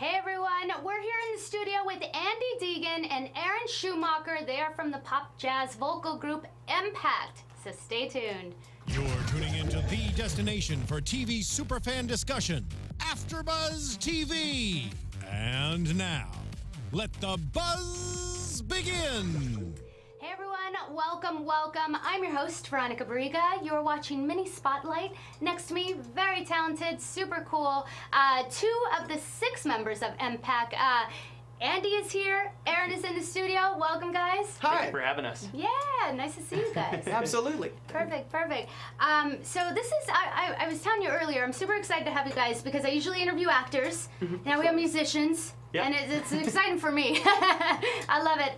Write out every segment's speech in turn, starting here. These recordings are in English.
Hey everyone, we're here in the studio with Andy Deegan and Aaron Schumacher. They are from the pop jazz vocal group M-Pact, so stay tuned. You're tuning into the destination for TV superfan discussion, AFTERBUZZ TV. And now, let the buzz begin. Hey everyone, welcome, welcome. I'm your host, Veronica Barriga. You're watching Mini Spotlight. Next to me, very talented, super cool, 2 of the 6 members of M-Pact. Andy is here, Aaron is in the studio. Welcome, guys. Hi. Thank you for having us. Yeah, nice to see you guys. Absolutely. Perfect, perfect. So this is, I was telling you earlier, I'm super excited to have you guys because I usually interview actors. Now we have musicians. Yep. And it's exciting for me. I love it.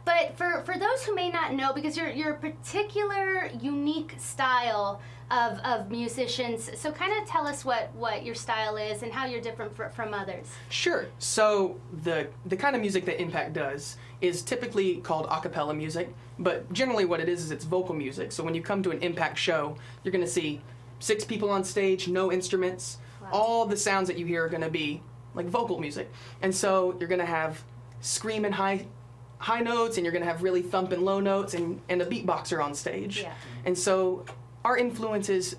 But for those who may not know, because you're a particular, unique style of musicians, so kind of tell us what your style is and how you're different from others. Sure. So the kind of music that M-Pact does is typically called a cappella music, but generally what it is it's vocal music. So when you come to an M-Pact show, you're going to see 6 people on stage, no instruments. Wow. All the sounds that you hear are going to be like vocal music. And so you're gonna have screaming high notes, and you're gonna have really thumping low notes, and a beatboxer on stage. Yeah. And so our influences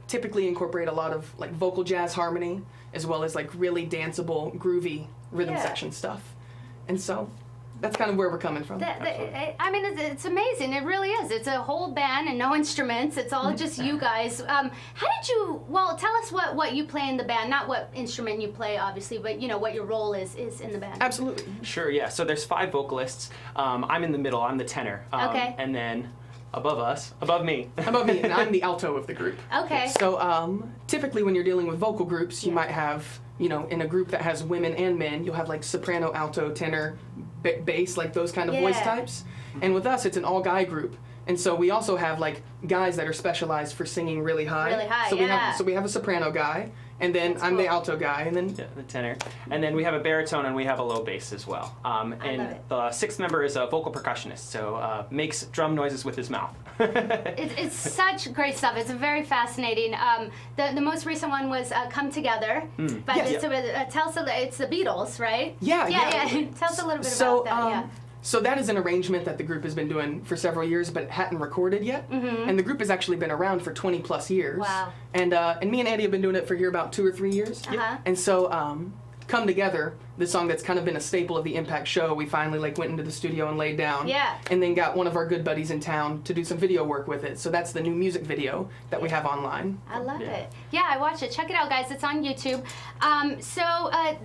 typically incorporate a lot of like vocal jazz harmony, as well as like really danceable, groovy rhythm section stuff. And so that's kind of where we're coming from. I mean, it's amazing. It really is. It's a whole band and no instruments. It's all just you guys. How did you, well, tell us what you play in the band. Not what instrument you play, obviously, but, you know, what your role is in the band. Absolutely. Sure, yeah. So there's 5 vocalists. I'm in the middle. I'm the tenor. Okay. And then above me. Above me, and I'm the alto of the group. Okay. So typically when you're dealing with vocal groups, you might have, you know, in a group that has women and men, you'll have like soprano, alto, tenor, bass, like those kind of voice types. And with us, it's an all-guy group. And so we also have like guys that are specialized for singing really high. Really high, so we have a soprano guy, and then I'm the alto guy, and then the tenor. And then we have a baritone, and we have a low bass as well. And the 6th member is a vocal percussionist, so makes drum noises with his mouth. It's such great stuff. It's very fascinating. The most recent one was Come Together. But tell us, it's the Beatles, right? Yeah. Tell us a little bit about that. So that is an arrangement that the group has been doing for several years, but hadn't recorded yet. And the group has actually been around for 20+ years. Wow. And me and Andy have been doing it for here about 2 or 3 years. And so Come Together, the song that's kind of been a staple of the M-Pact show, we finally like went into the studio and laid down. And then got one of our good buddies in town to do some video work with it. So that's the new music video that we have online. I love it. Yeah, I watched it. Check it out, guys. It's on YouTube.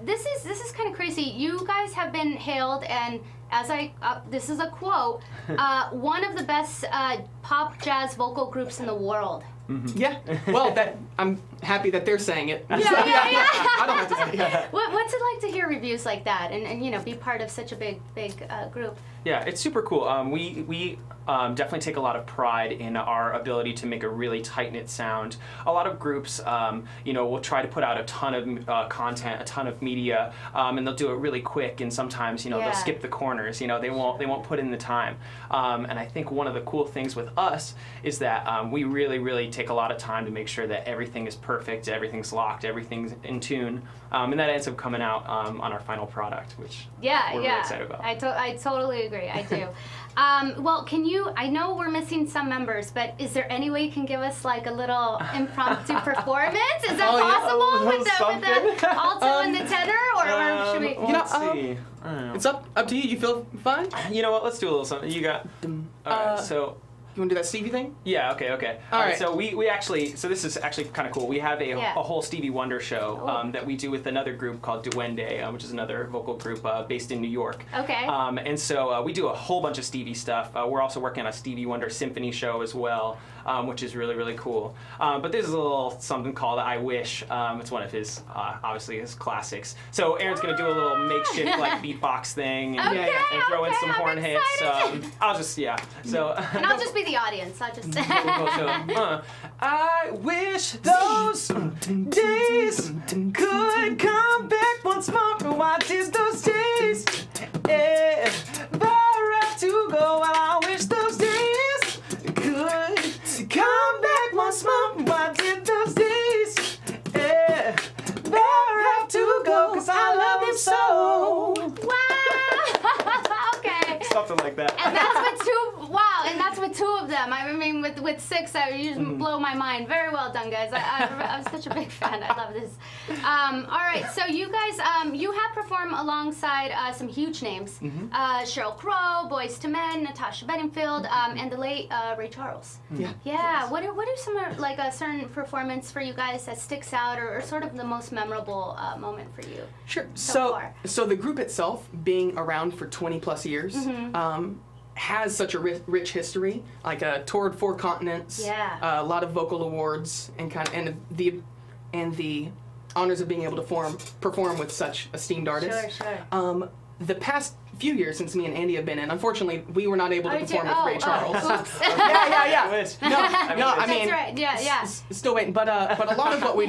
This is kind of crazy. You guys have been hailed, and as this is a quote, one of the best pop jazz vocal groups in the world. Yeah. Well, I'm happy that they're saying it. Yeah. I don't have to say it. What's it like to hear reviews like that, and you know, be part of such a big group? Yeah, it's super cool. We definitely take a lot of pride in our ability to make a really tight-knit sound. A lot of groups, you know, will try to put out a ton of content, a ton of media, and they'll do it really quick. And sometimes, you know, they'll skip the corners. You know, they won't put in the time. And I think one of the cool things with us is that we really take a lot of time to make sure that everything is perfect, everything's locked, everything's in tune, and that ends up coming out on our final product, which we're really excited about. I totally agree. I do. Well, I know we're missing some members, but is there any way you can give us like a little impromptu performance? Is that possible with the alto and the tenor, or should we? Let's see. I don't know. It's up to you. You feel fine? You know what? Let's do a little something. You got. All right, so. You want to do that Stevie thing? Yeah, okay. All right. So we actually, so this is actually kind of cool. We have a whole Stevie Wonder show that we do with another group called Duende, which is another vocal group based in New York. Okay. And so we do a whole bunch of Stevie stuff. We're also working on a Stevie Wonder symphony show as well, which is really cool. But this is a little something called I Wish. It's one of his, obviously his classics. So Aaron's gonna do a little makeshift like beatbox thing and, and throw in some horn hits. I'll just, so. And I'll just be the audience. I just. I wish those days could come back once more. What is those days? If I have to go, I wish those days could come back once more. What did those days? If I have to go, 'cause I with 6, you just blow my mind. Very well done, guys. I was such a big fan. I love this. All right, so you guys, you have performed alongside some huge names. Sheryl Crow, Boyz II Men, Natasha Bedingfield, and the late Ray Charles. Yeah. Yeah. What are some like a certain performance for you guys that sticks out, or sort of the most memorable moment for you? Sure. So So the group itself, being around for 20+ years, has such a rich history. Like toured 4 continents. Yeah. A lot of vocal awards and the honors of being able to perform with such esteemed artists. Sure. The past few years since me and Andy have been in, unfortunately, we were not able to perform with Ray Charles. Oops. Yeah. I mean, that's right. Yeah. Still waiting, but a lot of what we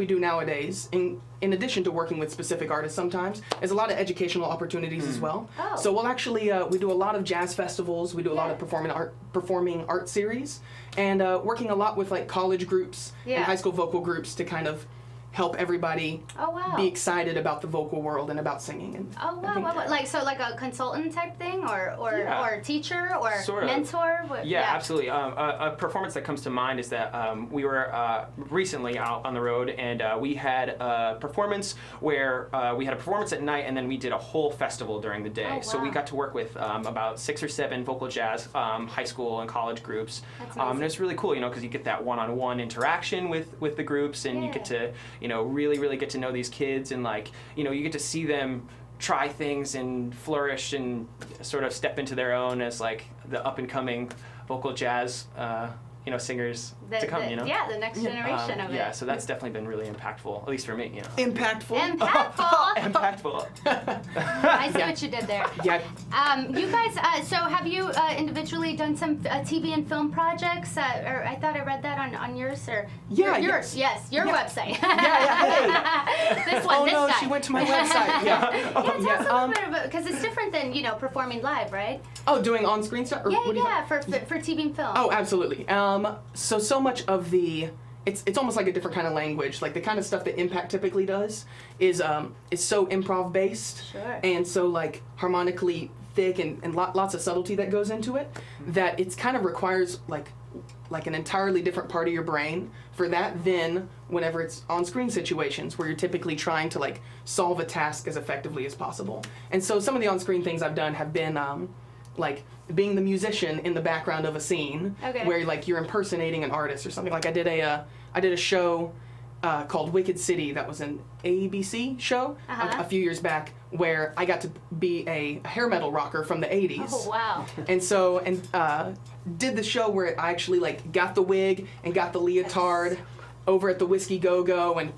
do, nowadays, in addition to working with specific artists, sometimes is a lot of educational opportunities as well. Oh. So we'll actually we do a lot of jazz festivals. We do a lot of performing art series, and working a lot with like college groups and high school vocal groups to kind of help everybody be excited about the vocal world and about singing. And like a consultant type thing, or teacher, or sort of. Mentor? Absolutely. A performance that comes to mind is that we were recently out on the road, and we had a performance where we had a performance at night, and then we did a whole festival during the day. Oh, wow. So we got to work with about 6 or 7 vocal jazz high school and college groups. That's amazing. And it's really cool, because you get that one-on-one interaction with the groups, and you get to really get to know these kids, and you get to see them try things and flourish and sort of step into their own as like the up-and-coming vocal jazz singers to come, Yeah, the next generation of it. Yeah, so that's definitely been really impactful, at least for me, Impactful. Impactful. I see what you did there. Yeah. You guys, so have you individually done some TV and film projects? Or I thought I read that on yours, or yours? Yes, your website. Hey. This one, oh this no, guy. she went to my website. Tell us a little bit about, because it's different than performing live, right? Oh, doing on-screen stuff? Or For TV and film. Oh, absolutely. So much of the it's almost like a different kind of language. Like the kind of stuff that M-Pact typically does is so improv based, and so like harmonically thick and lots of subtlety that goes into it, that it's kind of requires like an entirely different part of your brain for that than whenever it's on-screen situations where you're typically trying to like solve a task as effectively as possible. And so some of the on-screen things I've done have been like being the musician in the background of a scene where like you're impersonating an artist or something. Like I did a show called Wicked City that was an ABC show a few years back, where I got to be a hair metal rocker from the 80s. Oh, wow. And did the show where I actually like got the wig and got the leotard over at the Whiskey Go-Go and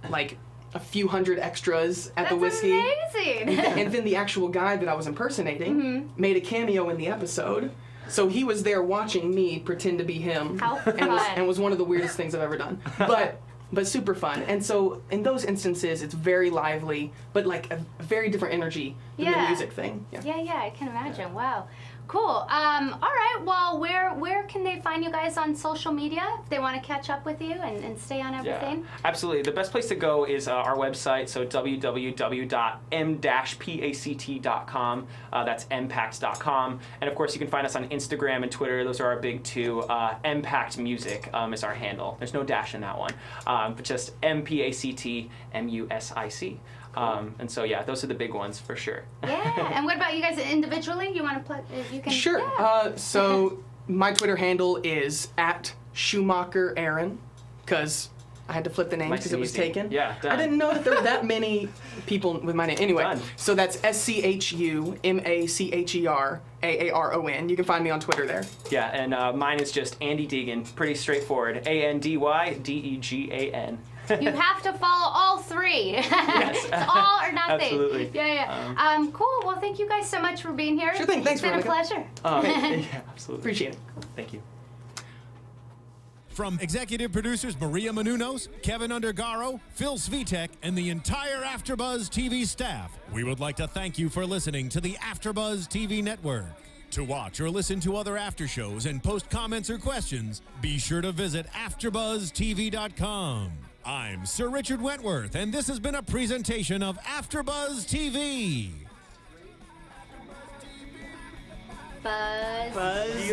like a few hundred extras at the Whiskey. That's amazing. And then the actual guy that I was impersonating made a cameo in the episode. So he was there watching me pretend to be him. How fun. And was one of the weirdest things I've ever done. But super fun. And so in those instances, it's very lively, but like a very different energy than the music thing. Yeah, I can imagine. Wow. Cool. All right. Well, where can they find you guys on social media if they want to catch up with you and stay on everything? Yeah, absolutely. The best place to go is our website, so www.m-pact.com. That's m-pact.com. And of course, you can find us on Instagram and Twitter. Those are our big two. M-Pact Music is our handle. There's no dash in that one, but just M-P-A-C-T M-U-S-I-C. And so yeah, those are the big ones for sure. Yeah. And what about you guys individually? You want to plug? You can. Sure. Yeah. So my Twitter handle is @SchumacherAaron, because I had to flip the name because it was taken. Yeah. Done. I didn't know that there were that many people with my name. Anyway, Done. so that's SchumacherAaron. You can find me on Twitter there. Yeah, and mine is just Andy Deegan. Pretty straightforward. ANDYDEGAN. You have to follow all 3. Yes. It's all or nothing. Absolutely. Yeah. Cool. Well, thank you guys so much for being here. Sure thing. Thanks, It's been Veronica. a pleasure. Yeah, absolutely. Appreciate it. Thank you. From executive producers Maria Menounos, Kevin Undergaro, Phil Svitek, and the entire AfterBuzz TV staff, we would like to thank you for listening to the AfterBuzz TV network. To watch or listen to other after shows and post comments or questions, be sure to visit AfterBuzzTV.com. I'm Sir Richard Wentworth, and this has been a presentation of AfterBuzz TV. Buzz. Buzz.